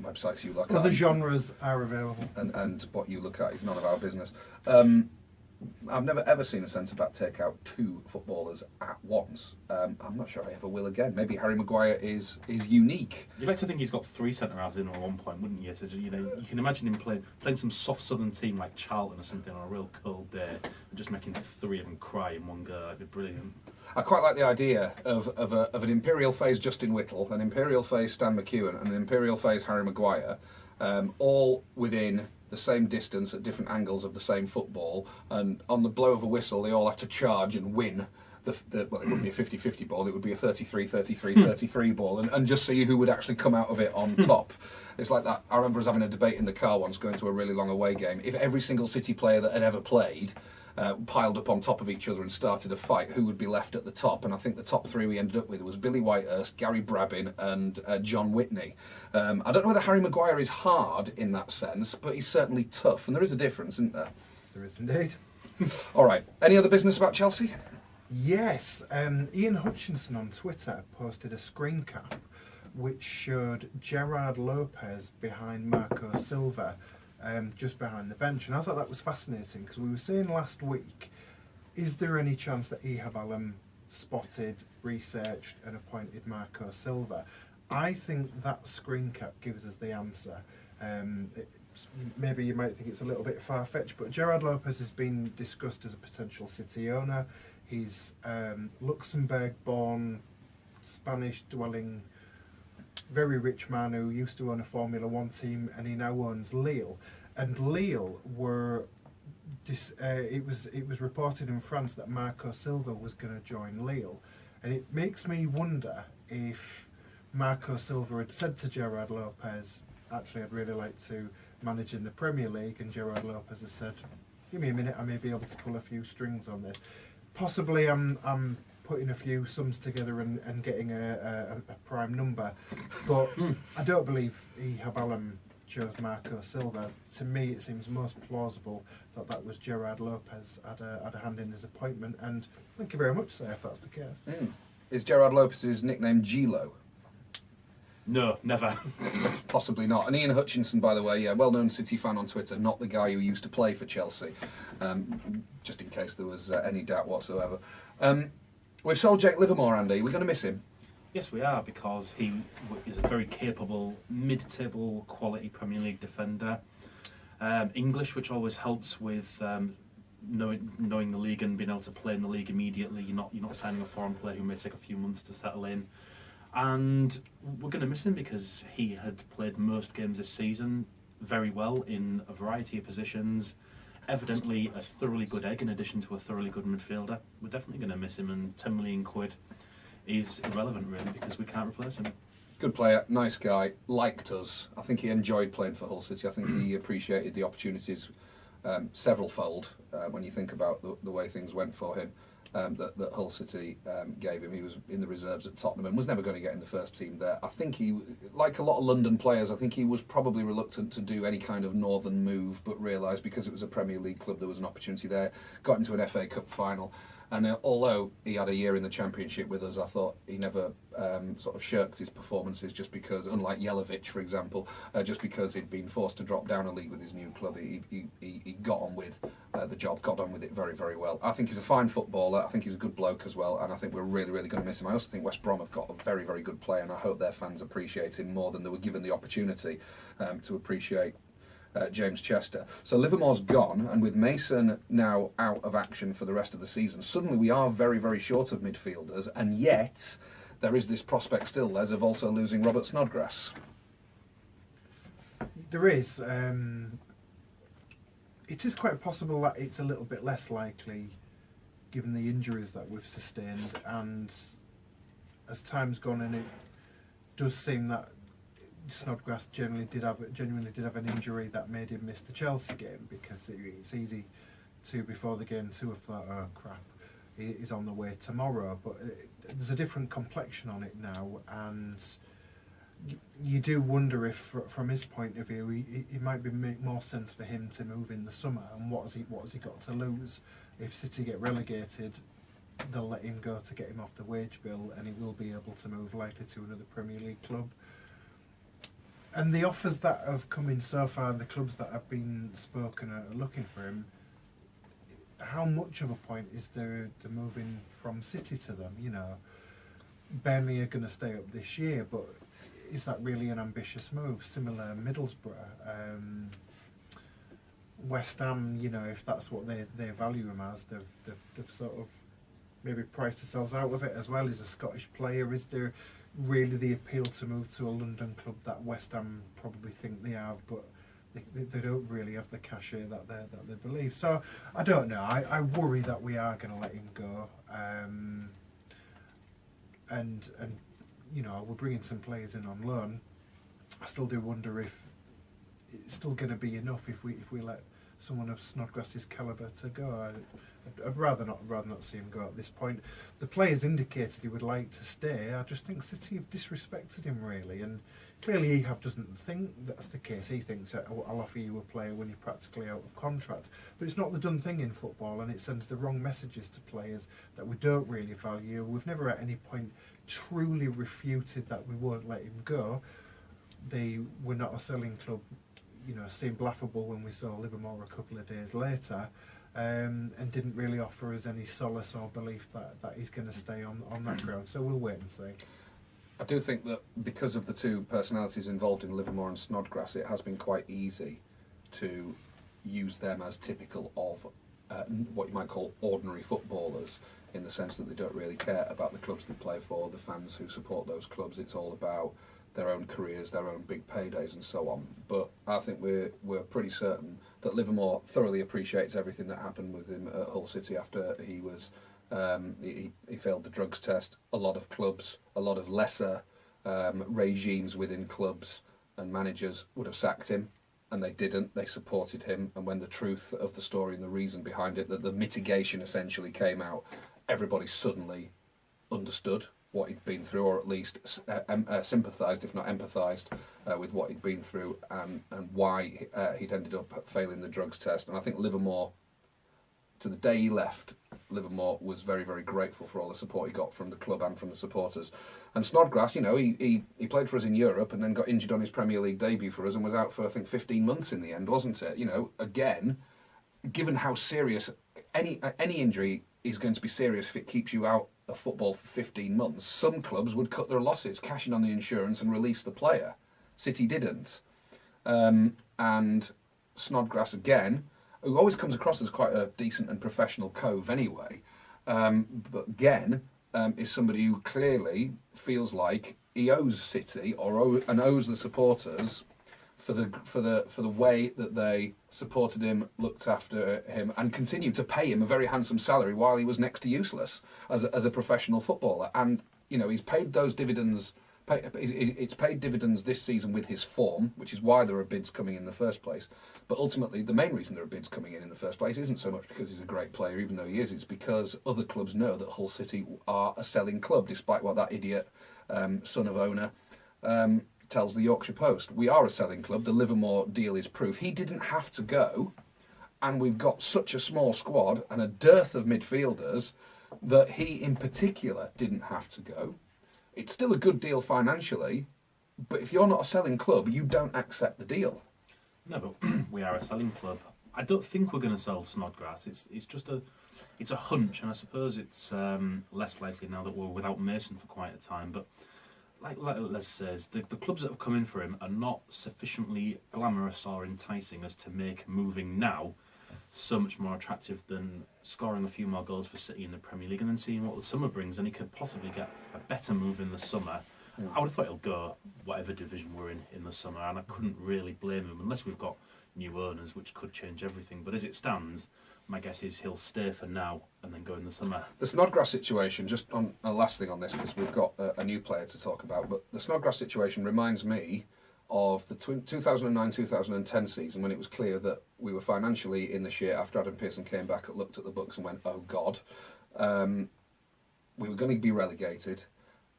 Websites you look at. Other genres are available, and what you look at is none of our business. I've never ever seen a centre-back take out 2 footballers at once. I'm not sure I ever will again. Maybe Harry Maguire is unique. You'd like to think he's got 3 centre-halves in at one point, wouldn't you? So, you can imagine him playing some soft southern team like Charlton or something on a real cold day, and just making 3 of them cry in one go. That'd be brilliant. I quite like the idea of an Imperial phase Justin Whittle, an Imperial phase Stan McEwen, and an Imperial phase Harry Maguire, all within the same distance at different angles of the same football, and on the blow of a whistle they all have to charge and win. Well, it wouldn't be a 50-50 ball, it would be a 33-33-33 ball, and just see who would actually come out of it on top. It's like that. I remember us having a debate in the car once going to a really long away game. If every single City player that had ever played piled up on top of each other and started a fight, who would be left at the top? And I think the top 3 we ended up with was Billy Whitehurst, Gary Brabin and John Whitney. I don't know whether Harry Maguire is hard in that sense, but he's certainly tough, and there is a difference, isn't there? There is indeed. All right, any other business about Chelsea? Yes, Ian Hutchinson on Twitter posted a screen cap which showed Gerard Lopez behind Marco Silva, just behind the bench, and I thought that was fascinating, because we were saying last week, is there any chance that Ehab Allam spotted, researched and appointed Marco Silva? I think that screen cap gives us the answer. maybe you might think it's a little bit far-fetched, but Gerard Lopez has been discussed as a potential City owner. He's Luxembourg-born, Spanish-dwelling, very rich man who used to own a Formula One team, and he now owns Lille. And Lille were... it was reported in France that Marco Silva was going to join Lille. And it makes me wonder if Marco Silva had said to Gerard Lopez, actually, I'd really like to manage in the Premier League, and Gerard Lopez has said, give me a minute, I may be able to pull a few strings on this. Possibly I'm putting a few sums together and getting a prime number, but I don't believe Habalam chose Marco Silva. To me, it seems most plausible that was Gerard Lopez had a hand in his appointment, and thank you very much, sir, if that's the case. Is Gerard Lopez's nickname Gilo? No, never. Possibly not. And Ian Hutchinson, by the way, yeah, well-known City fan on Twitter, not the guy who used to play for Chelsea, just in case there was any doubt whatsoever. We've sold Jake Livermore, Andy. We're going to miss him. Yes, we are, because he is a very capable, mid-table quality Premier League defender. English, which always helps with knowing the league and being able to play in the league immediately. You're not signing a foreign player who may take a few months to settle in. And we're going to miss him because he had played most games this season very well in a variety of positions. Evidently a thoroughly good egg in addition to a thoroughly good midfielder. We're definitely going to miss him, and 10 million quid is irrelevant really because we can't replace him. Good player, nice guy, liked us. I think he enjoyed playing for Hull City. I think he appreciated the opportunities severalfold when you think about the way things went for him. That Hull City gave him. He was in the reserves at Tottenham and was never going to get in the first team there. I think he, like a lot of London players, I think he was probably reluctant to do any kind of northern move, but realised because it was a Premier League club there was an opportunity there. Got into an FA Cup final. And although he had a year in the Championship with us, I thought he never sort of shirked his performances just because, unlike Jelavic, for example, just because he'd been forced to drop down a league with his new club, he got on with the job, got on with it very, very well. I think he's a fine footballer. I think he's a good bloke as well, and I think we're really, really going to miss him. I also think West Brom have got a very, very good player, and I hope their fans appreciate him more than they were given the opportunity to appreciate James Chester. So Livermore's gone, and with Mason now out of action for the rest of the season, suddenly we are very, very short of midfielders, and yet there is this prospect still, Les, of also losing Robert Snodgrass. There is. It is quite possible that it's a little bit less likely, given the injuries that we've sustained, and as time's gone, and it does seem that Snodgrass genuinely did have an injury that made him miss the Chelsea game, because it's easy to, before the game, to have thought, oh crap, he's on the way tomorrow. But there's a different complexion on it now, and you do wonder if, from his point of view, it might make more sense for him to move in the summer. And what has he got to lose? If City get relegated, they'll let him go to get him off the wage bill, and he will be able to move likely to another Premier League club. And the offers that have come in so far, and the clubs that have been spoken are looking for him, how much of a point is there the moving from City to them? You know, Burnley are going to stay up this year, but is that really an ambitious move? Similar Middlesbrough, West Ham. You know, if that's what they value him as, they've sort of maybe priced themselves out of it as well. He's a Scottish player. Is there really the appeal to move to a London club that West Ham probably think they have, but they don't really have the cachet that they believe? So I don't know. I worry that we are going to let him go, and you know, we're bringing some players in on loan. I still do wonder if it's still going to be enough if we let someone of Snodgrass's calibre to go. I'd rather not see him go at this point. The players indicated he would like to stay. I just think City have disrespected him really, and clearly Ehab doesn't think that's the case. He thinks that, oh, I'll offer you a player when you're practically out of contract. But it's not the done thing in football, and it sends the wrong messages to players that we don't really value. We've never at any point truly refuted that we won't let him go. We're not a selling club. You know, seemed laughable when we saw Livermore a couple of days later, and didn't really offer us any solace or belief that he's going to stay on that ground. So we'll wait and see. I do think that because of the two personalities involved in Livermore and Snodgrass, it has been quite easy to use them as typical of what you might call ordinary footballers, in the sense that they don't really care about the clubs they play for, the fans who support those clubs. It's all about their own careers, their own big paydays and so on. But I think we're pretty certain that Livermore thoroughly appreciates everything that happened with him at Hull City after he was he failed the drugs test. A lot of clubs, a lot of lesser regimes within clubs and managers would have sacked him, and they didn't. They supported him, and when the truth of the story and the reason behind it, that the mitigation essentially came out, everybody suddenly understood what he'd been through, or at least sympathised, if not empathised, with what he'd been through and why he'd ended up failing the drugs test. And I think Livermore, to the day he left, Livermore was very, very grateful for all the support he got from the club and from the supporters. And Snodgrass, you know, he played for us in Europe and then got injured on his Premier League debut for us and was out for, I think, 15 months in the end, wasn't it? You know, again, given how serious any injury is going to be serious if it keeps you out of football for 15 months, some clubs would cut their losses, cash in on the insurance and release the player. City didn't. And Snodgrass, again, who always comes across as quite a decent and professional cove anyway, but again, is somebody who clearly feels like he owes City and owes the supporters for the way that they supported him, looked after him, and continued to pay him a very handsome salary while he was next to useless as a professional footballer. And you know, he's paid those dividends. It's paid dividends this season with his form, which is why there are bids coming in the first place. But ultimately, the main reason there are bids coming in the first place isn't so much because he's a great player, even though he is. It's because other clubs know that Hull City are a selling club, despite what that idiot son of owner tells the Yorkshire Post. We are a selling club. The Livermore deal is proof. He didn't have to go, and we've got such a small squad and a dearth of midfielders that he, in particular, didn't have to go. It's still a good deal financially, but if you're not a selling club, you don't accept the deal. No, but we are a selling club. I don't think we're going to sell Snodgrass. It's just a hunch, and I suppose it's less likely now that we're without Mason for quite a time. But like Les says, the clubs that have come in for him are not sufficiently glamorous or enticing as to make moving now so much more attractive than scoring a few more goals for City in the Premier League and then seeing what the summer brings. And he could possibly get a better move in the summer. I would have thought he'll go whatever division we're in the summer, and I couldn't really blame him unless we've got new owners, which could change everything. But as it stands, my guess is he'll stay for now and then go in the summer. The Snodgrass situation, just on a last thing on this, because we've got a new player to talk about, but the Snodgrass situation reminds me of the 2009-2010 season, when it was clear that we were financially in the shit after Adam Pearson came back, looked at the books and went, oh God, we were going to be relegated.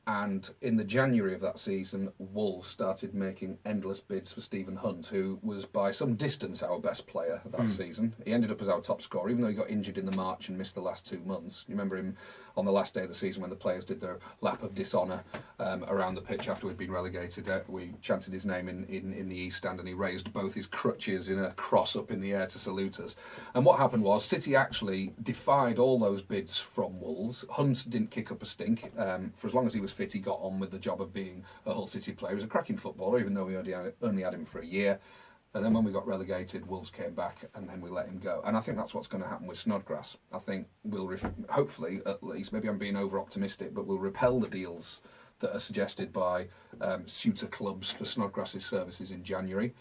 And in the January of that season, Wolves started making endless bids for Stephen Hunt, who was by some distance our best player that season. He ended up as our top scorer, even though he got injured in the March and missed the last 2 months. You remember him on the last day of the season when the players did their lap of dishonour around the pitch after we'd been relegated. We chanted his name in the East Stand, and he raised both his crutches in a cross up in the air to salute us. And what happened was City actually defied all those bids from Wolves. Hunt didn't kick up a stink. For as long as he was fit, he got on with the job of being a Hull City player. He was a cracking footballer, even though we only had him for a year. And then when we got relegated, Wolves came back, and then we let him go. And I think that's what's going to happen with Snodgrass. I think we'll, hopefully, at least, maybe I'm being over-optimistic, but we'll repel the deals that are suggested by suitor clubs for Snodgrass's services in January.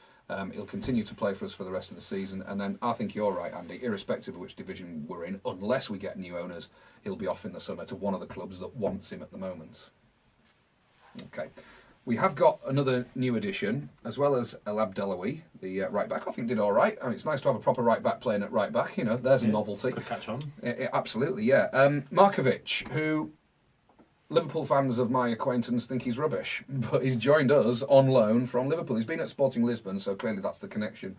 He'll continue to play for us for the rest of the season, and then I think you're right, Andy, irrespective of which division we're in, unless we get new owners, he'll be off in the summer to one of the clubs that wants him at the moment. Okay. We have got another new addition, as well as El Abdellaoui, the right back. I think did all right. I mean, it's nice to have a proper right back playing at right back. You know, there's a novelty. Could catch on. Absolutely, yeah. Markovic, who Liverpool fans of my acquaintance think he's rubbish, but he's joined us on loan from Liverpool. He's been at Sporting Lisbon, so clearly that's the connection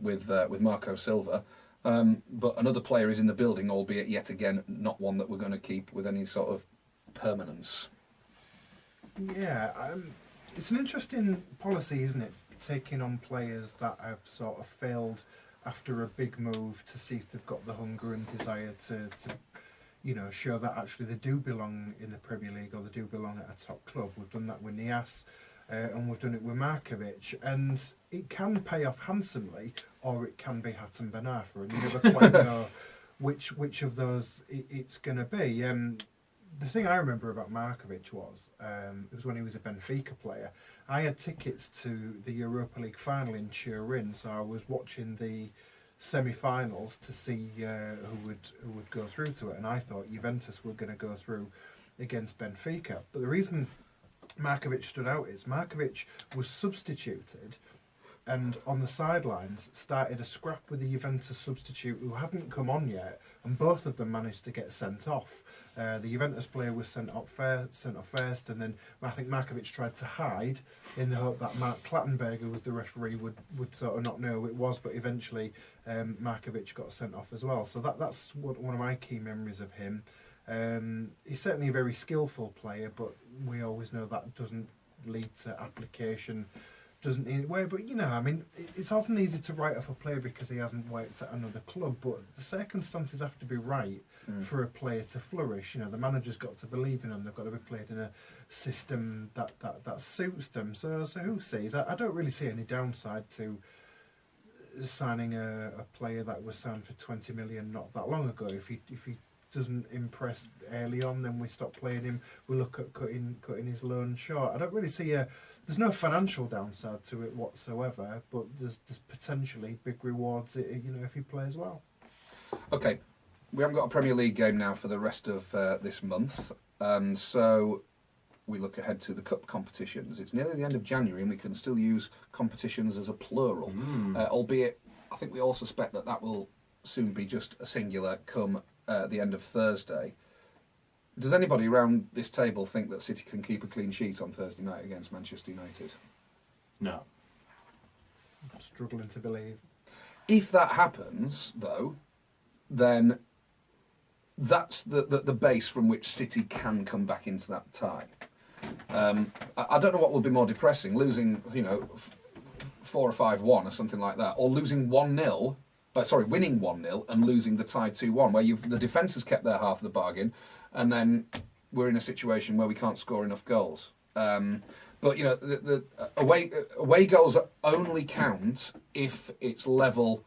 with Marco Silva. But another player is in the building, albeit yet again not one that we're going to keep with any sort of permanence. Yeah, it's an interesting policy, isn't it? Taking on players that have sort of failed after a big move to see if they've got the hunger and desire to you know, show that actually they do belong in the Premier League or they do belong at a top club. We've done that with Nias. and we've done it with Markovic, and it can pay off handsomely, or it can be Hatem Ben Arfa, and you never quite know which of those it's going to be. The thing I remember about Markovic was, it was when he was a Benfica player. I had tickets to the Europa League final in Turin, so I was watching the semi-finals to see who would go through to it, and I thought Juventus were going to go through against Benfica. But the reason Markovic stood out is Markovic was substituted and on the sidelines started a scrap with the Juventus substitute who hadn't come on yet, and both of them managed to get sent off. The Juventus player was sent off first, and then I think Markovic tried to hide in the hope that Mark Clattenburg, who was the referee, would sort of not know who it was, but eventually Markovic got sent off as well. So that's one of my key memories of him. He's certainly a very skillful player, but we always know that doesn't lead to application, doesn't in a way. But I mean, it's often easy to write off a player because he hasn't worked at another club, but the circumstances have to be right for a player to flourish. The manager's got to believe in them. They've got to be played in a system that suits them. So who sees? I don't really see any downside to signing a player that was signed for 20 million not that long ago. If he doesn't impress early on, then we stop playing him. We look at cutting his loan short. I don't really see there's no financial downside to it whatsoever, but there's potentially big rewards, if he plays well. Okay, we haven't got a Premier League game now for the rest of this month, and so we look ahead to the cup competitions. It's nearly the end of January, and we can still use competitions as a plural, albeit I think we all suspect that will soon be just a singular come the end of Thursday. Does anybody around this table think that City can keep a clean sheet on Thursday night against Manchester United? No. I'm struggling to believe. If that happens, though, then that's the base from which City can come back into that tie. I don't know what will be more depressing, losing 4 or 5-1 or something like that, or losing 1-0. Winning 1-0 and losing the tie 2-1, where the defence has kept their half of the bargain, and then we're in a situation where we can't score enough goals. But the away goals only count if it's level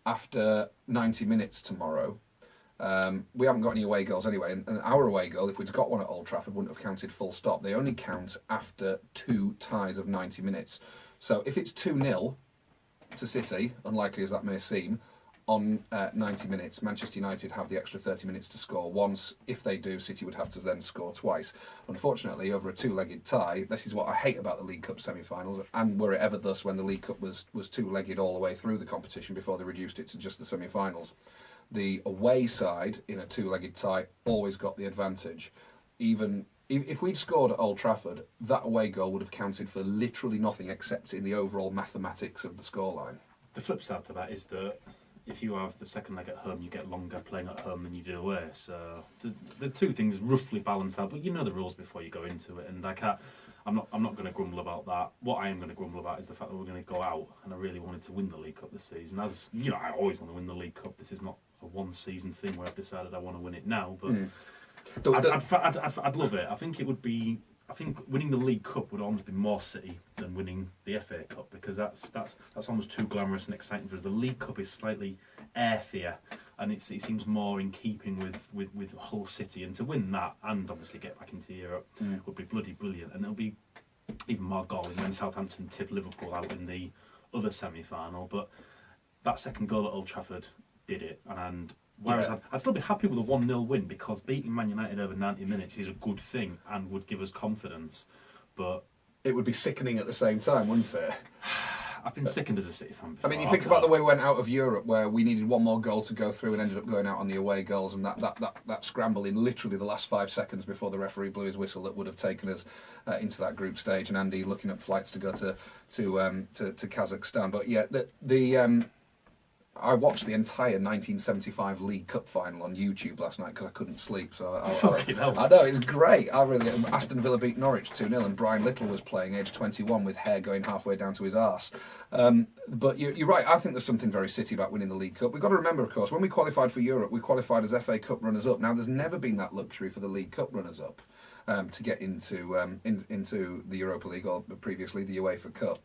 after 90 minutes tomorrow. We haven't got any away goals anyway, and our away goal, if we'd got one at Old Trafford, wouldn't have counted full stop. They only count after 2 ties of 90 minutes. So if it's 2-0 to City, unlikely as that may seem, on 90 minutes, Manchester United have the extra 30 minutes to score once. If they do, City would have to then score twice. Unfortunately, over a two-legged tie, this is what I hate about the League Cup semi-finals, and were it ever thus when the League Cup was two-legged all the way through the competition before they reduced it to just the semi-finals. The away side in a two-legged tie always got the advantage. Even if we'd scored at Old Trafford, that away goal would have counted for literally nothing except in the overall mathematics of the scoreline. The flip side to that is that if you have the second leg at home, you get longer playing at home than you do away. So the two things roughly balance out, but you know the rules before you go into it. And I'm not going to grumble about that. What I am going to grumble about is the fact that we're going to go out, and I really wanted to win the League Cup this season. As you know, I always want to win the League Cup. This is not a one-season thing where I've decided I want to win it now, but I'd love it. I think winning the League Cup would almost be more City than winning the FA Cup, because that's almost too glamorous and exciting for us. The League Cup is slightly earthier, and it seems more in keeping with Hull City, and to win that and obviously get back into Europe would be bloody brilliant. And it'll be even more galling when Southampton tip Liverpool out in the other semi-final. But that second goal at Old Trafford did it, and whereas I'd still be happy with a 1-0 win, because beating Man United over 90 minutes is a good thing and would give us confidence. But it would be sickening at the same time, wouldn't it? I've been sickened as a City fan before. I mean, you think about the way we went out of Europe, where we needed one more goal to go through and ended up going out on the away goals, and that scramble in literally the last 5 seconds before the referee blew his whistle that would have taken us into that group stage, and Andy looking at flights to go to Kazakhstan. But yeah, I watched the entire 1975 League Cup final on YouTube last night because I couldn't sleep. So I know, it's great. Aston Villa beat Norwich 2-0, and Brian Little was playing, age 21, with hair going halfway down to his arse. But you're right. I think there's something very City about winning the League Cup. We've got to remember, of course, when we qualified for Europe, we qualified as FA Cup runners-up. Now, there's never been that luxury for the League Cup runners-up. to get into the Europa League, or previously the UEFA Cup.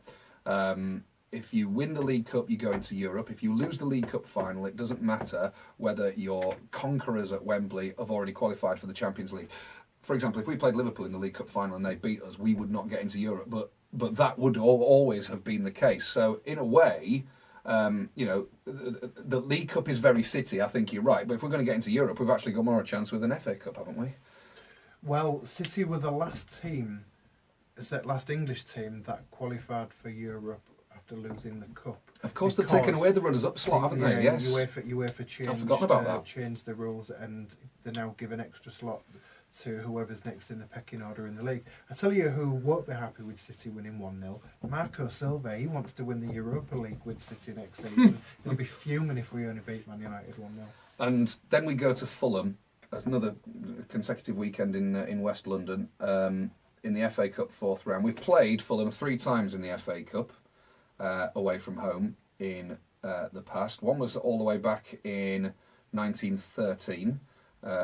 If you win the League Cup, you go into Europe. If you lose the League Cup final, it doesn't matter whether your conquerors at Wembley have already qualified for the Champions League. For example, if we played Liverpool in the League Cup final and they beat us, we would not get into Europe. But that would always have been the case. So in a way, the League Cup is very City. I think you're right. But if we're going to get into Europe, we've actually got more of a chance with an FA Cup, haven't we? Well, City were the last English team that qualified for Europe after losing the cup. Of course, they've taken away the runners-up slot, haven't they? Yes. UEFA I've forgotten about that. Changed the rules, and they now give an extra slot to whoever's next in the pecking order in the league. I tell you who won't be happy with City winning 1-0. Marco Silva. He wants to win the Europa League with City next season. He'll be fuming if we only beat Man United 1-0. And then we go to Fulham. There's another consecutive weekend in West London in the FA Cup 4th round. We've played Fulham 3 times in the FA Cup away from home in the past. One was all the way back in 1913,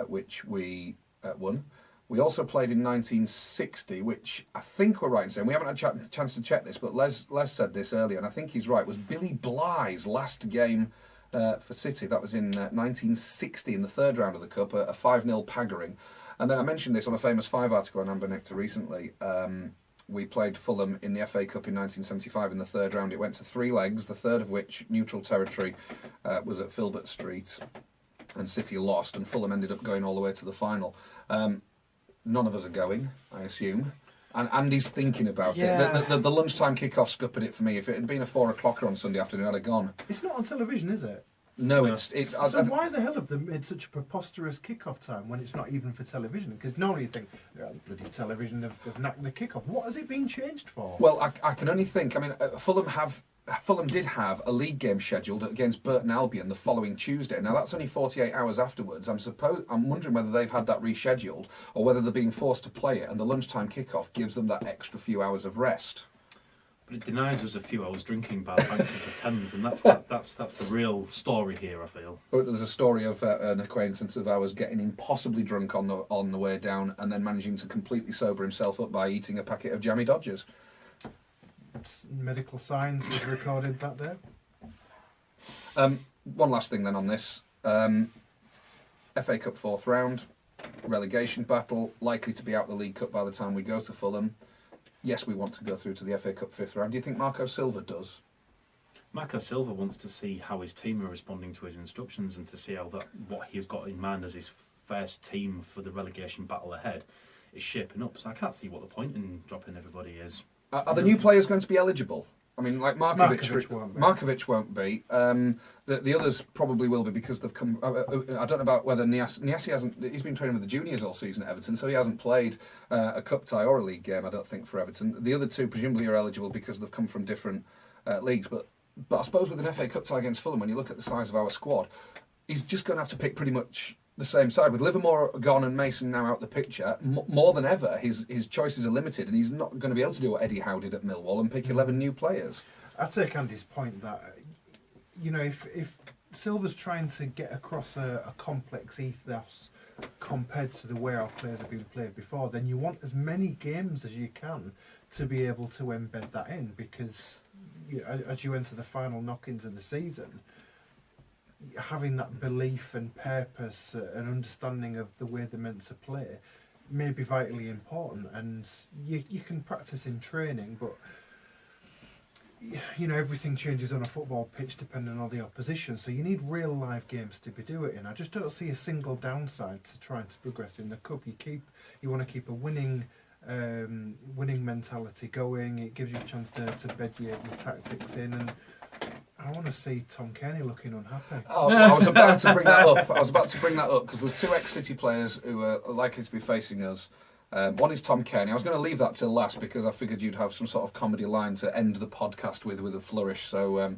which we won. We also played in 1960, which I think we're right in saying, we haven't had a chance to check this, but Les said this earlier, and I think he's right, was Billy Bly's last game for City. That was in 1960 in the 3rd round of the Cup, a 5-0 paggering. And then I mentioned this on a Famous 5 article on Amber Nectar recently. We played Fulham in the FA Cup in 1975 in the 3rd round. It went to 3 legs, the 3rd of which, neutral territory, was at Filbert Street, and City lost, and Fulham ended up going all the way to the final. None of us are going, I assume. And Andy's thinking about it. The lunchtime kick-off scuppered it for me. If it had been a 4:00 on Sunday afternoon, I'd have gone. It's not on television, is it? No, it's. So why the hell have they made such a preposterous kick-off time when it's not even for television? Because normally you think, bloody television, they've knocked the kick-off. What has it been changed for? Well, I can only think. I mean, Fulham did have a league game scheduled against Burton Albion the following Tuesday. Now that's only 48 hours afterwards. I'm wondering whether they've had that rescheduled or whether they're being forced to play it, and the lunchtime kick-off gives them that extra few hours of rest. But it denies us a few hours drinking by the banks of the Thames, and that's the real story here, I feel. But there's a story of an acquaintance of ours getting impossibly drunk on the way down, and then managing to completely sober himself up by eating a packet of Jammy Dodgers. Medical signs was recorded that day. One last thing then on this. FA Cup 4th round, relegation battle, likely to be out the League Cup by the time we go to Fulham. Yes, we want to go through to the FA Cup 5th round. Do you think Marco Silva does? Marco Silva wants to see how his team are responding to his instructions and to see what he's got in mind as his first team for the relegation battle ahead is shaping up. So I can't see what the point in dropping everybody is. Are the new players going to be eligible? I mean, like Markovic won't be. Markovic won't be. The others probably will be because they've come. I don't know about whether Niasse hasn't. He's been training with the juniors all season at Everton, so he hasn't played a cup tie or a league game. I don't think for Everton. The other two presumably are eligible because they've come from different leagues. But I suppose with an FA Cup tie against Fulham, when you look at the size of our squad, he's just going to have to pick pretty much the same side. With Livermore gone and Mason now out the picture, more than ever, his choices are limited, and he's not going to be able to do what Eddie Howe did at Millwall and pick 11 new players. I take Andy's point that, if Silva's trying to get across a complex ethos compared to the way our players have been played before, then you want as many games as you can to be able to embed that in, because as you enter the final knock-ins of the season, having that belief and purpose and understanding of the way they're meant to play may be vitally important. And you can practice in training, but everything changes on a football pitch depending on the opposition, so you need real live games to be doing it in. I just don't see a single downside to trying to progress in the cup. You want to keep a winning mentality going. It gives you a chance to bed your tactics in, and I want to see Tom Kenny looking unhappy. Oh, I was about to bring that up because there's 2 ex-City players who are likely to be facing us. One is Tom Kenny. I was going to leave that till last because I figured you'd have some sort of comedy line to end the podcast with a flourish. So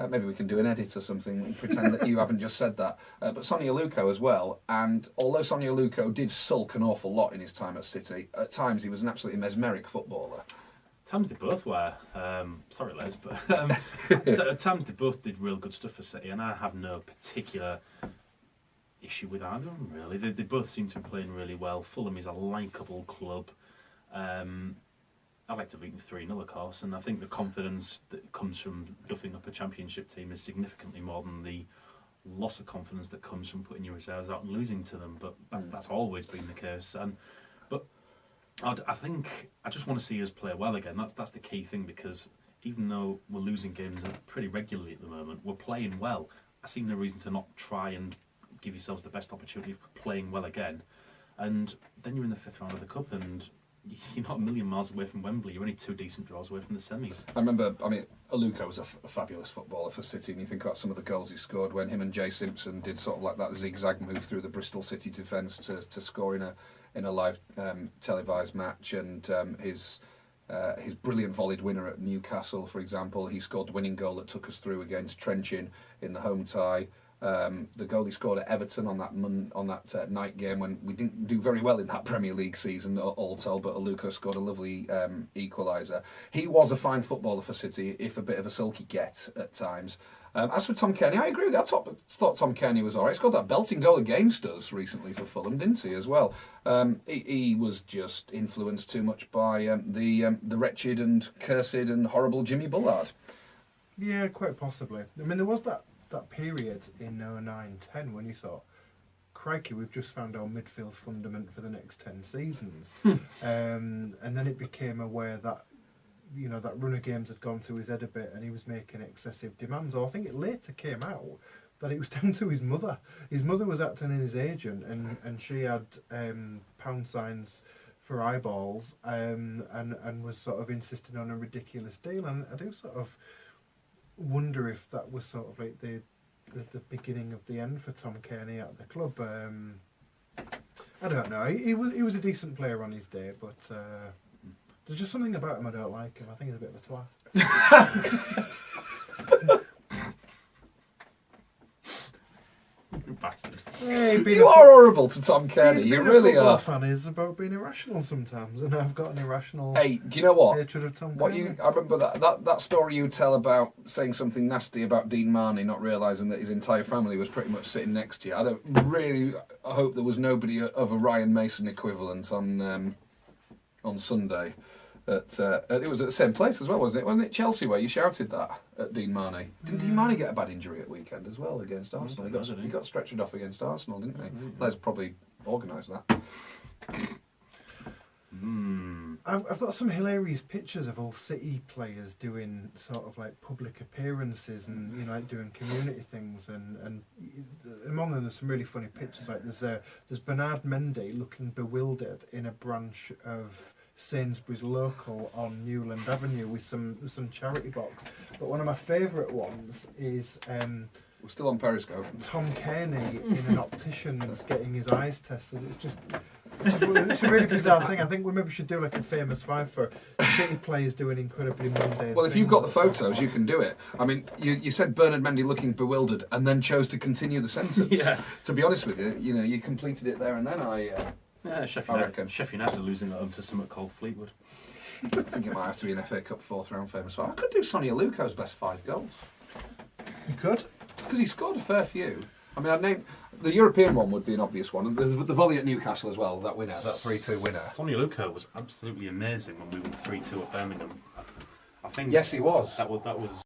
maybe we can do an edit or something and pretend that you haven't just said that. But Sonia Luko as well. And although Sonia Luko did sulk an awful lot in his time at City, at times he was an absolutely mesmeric footballer. At times they both were. Sorry, Les, but at times they both did real good stuff for City, and I have no particular issue with either of them, really. They both seem to be playing really well. Fulham is a likeable club. I like to beat them 3-0, of course, and I think the confidence that comes from duffing up a championship team is significantly more than the loss of confidence that comes from putting your reserves out and losing to them. But that's always been the case. But I think I just want to see us play well again. That's the key thing, because even though we're losing games pretty regularly at the moment, we're playing well. I see no reason to not try and give yourselves the best opportunity of playing well again. And then you're in the 5th round of the Cup, and you're not a million miles away from Wembley. You're only 2 decent draws away from the semis. I remember, Aluko was a fabulous footballer for City, and you think about some of the goals he scored when him and Jay Simpson did sort of like that zigzag move through the Bristol City defence to score in a live televised match, and his brilliant volleyed winner at Newcastle, for example. He scored the winning goal that took us through against Trenching in the home tie. The goal he scored at Everton on that night game when we didn't do very well in that Premier League season, all told, but Aluko scored a lovely equaliser. He was a fine footballer for City, if a bit of a sulky get at times. As for Tom Kearney, I agree with you. I thought Tom Kearney was all right. He scored that belting goal against us recently for Fulham, didn't he, as well? He was just influenced too much by the wretched and cursed and horrible Jimmy Bullard. Yeah, quite possibly. I mean, there was that period in 09-10 when you thought, crikey, we've just found our midfield fundament for the next 10 seasons. And then it became aware that, that run of games had gone to his head a bit and he was making excessive demands. Or I think it later came out that it was down to his mother. His mother was acting in his agent, and she had pound signs for eyeballs, and was sort of insisting on a ridiculous deal. And I do sort of wonder if that was sort of like the beginning of the end for Tom Kearney at the club. I don't know. He was a decent player on his day, but there's just something about him I don't like him. I think he's a bit of a twat. Bastard. Yeah, You are horrible to Tom Kearney. You really are. Fan is about being irrational sometimes, and I've got an irrational. Hey, do you know what? Hatred of Tom Kearney. I remember that story you tell about saying something nasty about Dean Marney, not realising that his entire family was pretty much sitting next to you. I hope there was nobody of a Ryan Mason equivalent on Sunday. It was at the same place as well, wasn't it? Wasn't it Chelsea where you shouted that at Dean Marney? Didn't Dean Marney get a bad injury at weekend as well against Arsenal? He got stretchered off against Arsenal, didn't he? Les probably organised that. I've got some hilarious pictures of Hull City players doing sort of like public appearances and like doing community things, and among them there's some really funny pictures. Like there's Bernard Mendy looking bewildered in a branch of Sainsbury's local on Newland Avenue with some charity box. But one of my favourite ones is we're still on Periscope. Tom Kearney in an optician's getting his eyes tested. It's a really bizarre thing. I think we maybe should do like a famous five for City players doing incredibly mundane. Well, if you've got the photos, you can do it. I mean, you said Bernard Mendy looking bewildered, and then chose to continue the sentence. Yeah. To be honest with you, you completed it there and then. Sheffield United are losing at home to something called Fleetwood. I think it might have to be an FA Cup 4th round famous five. I could do Sonny Aluko's best 5 goals. You could? Because he scored a fair few. I mean, I'd name the European one would be an obvious one. The volley at Newcastle as well, that winner, that 3-2 winner. Sonny Aluko was absolutely amazing when we won 3-2 at Birmingham. I think yes, he was. That was